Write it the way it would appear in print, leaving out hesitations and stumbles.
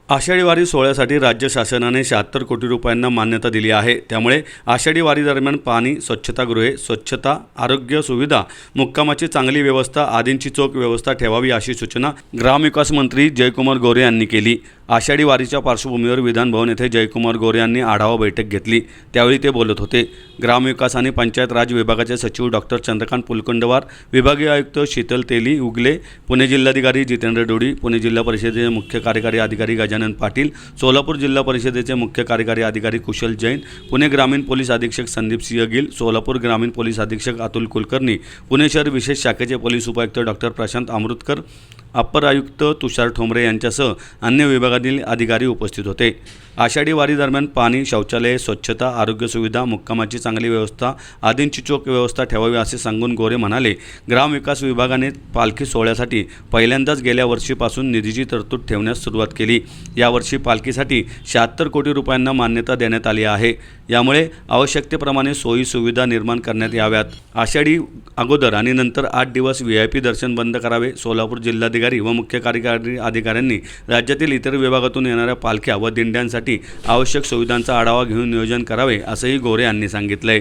आषाढी वारी सोहळ्यासाठी राज्य शासनाने 76 कोटी रुपयांना मान्यता दिली आहे। त्यामुळे आषाढी वारी दरम्यान पाणी, स्वच्छतागृहे, स्वच्छता, आरोग्य सुविधा, मुक्कामाची चांगली व्यवस्था आदींची चोख व्यवस्था ठेवावी अशी सूचना ग्रामविकास मंत्री जयकुमार गोरे यांनी केली। आषाढी वारीच्या पार्श्वभूमीवर विधान भवन येथे जयकुमार गोरे यांनी आढावा बैठक घेतली। त्यावेळी ते बोलत होते। ग्रामविकास आणि पंचायत राज विभागाचे सचिव डॉक्टर चंद्रकांत पुलकुंडवार, विभागीय आयुक्त शीतल तेली उगले, पुणे जिल्हाधिकारी जितेंद्र डोडी, पुणे जिल्हा परिषदेचे मुख्य कार्यकारी अधिकारी गजानन पाटील, सोलापूर जिल्हा परिषदेचे मुख्य कार्यकारी अधिकारी कुशल जैन, पुणे ग्रामीण पोलीस अधीक्षक संदीप सिंह गिल, सोलापूर ग्रामीण पोलीस अधीक्षक अतुल कुलकर्णी, पुणे शहर विशेष शाखेचे पोलीस उपायुक्त डॉक्टर प्रशांत अमृतकर, अप्पर आयुक्त तुषार ठोंबरे यांच्यासह अन्य विभागातील अधिकारी उपस्थित होते। आषाढी वारी दरम्यान पाणी, शौचालये, स्वच्छता, आरोग्य सुविधा, मुक्कामाची चांगली व्यवस्था आदींची चोख व्यवस्था ठेवावी असे सांगून गोरे म्हणाले, ग्रामविकास विभागाने पालखी सोहळ्यासाठी पहिल्यांदाच गेल्या वर्षीपासून निधीची तरतूद ठेवण्यास सुरुवात केली। यावर्षी पालखीसाठी 76 कोटी रुपयांना मान्यता देण्यात आली आहे। यामुळे आवश्यकतेप्रमाणे सोयी सुविधा निर्माण करण्यात याव्यात। आषाढी अगोदर आणि नंतर 8 दिवस VIP दर्शन बंद करावे। सोलापूर जिल्हाधिकारी व मुख्य कार्यकारी अधिकाऱ्यांनी राज्यातील इतर विभागातून येणाऱ्या पालख्या व दिंड्यांसाठी आवश्यक सुविधांचा आढावा घेऊन नियोजन करावे, असंही गोरे यांनी सांगितलंय।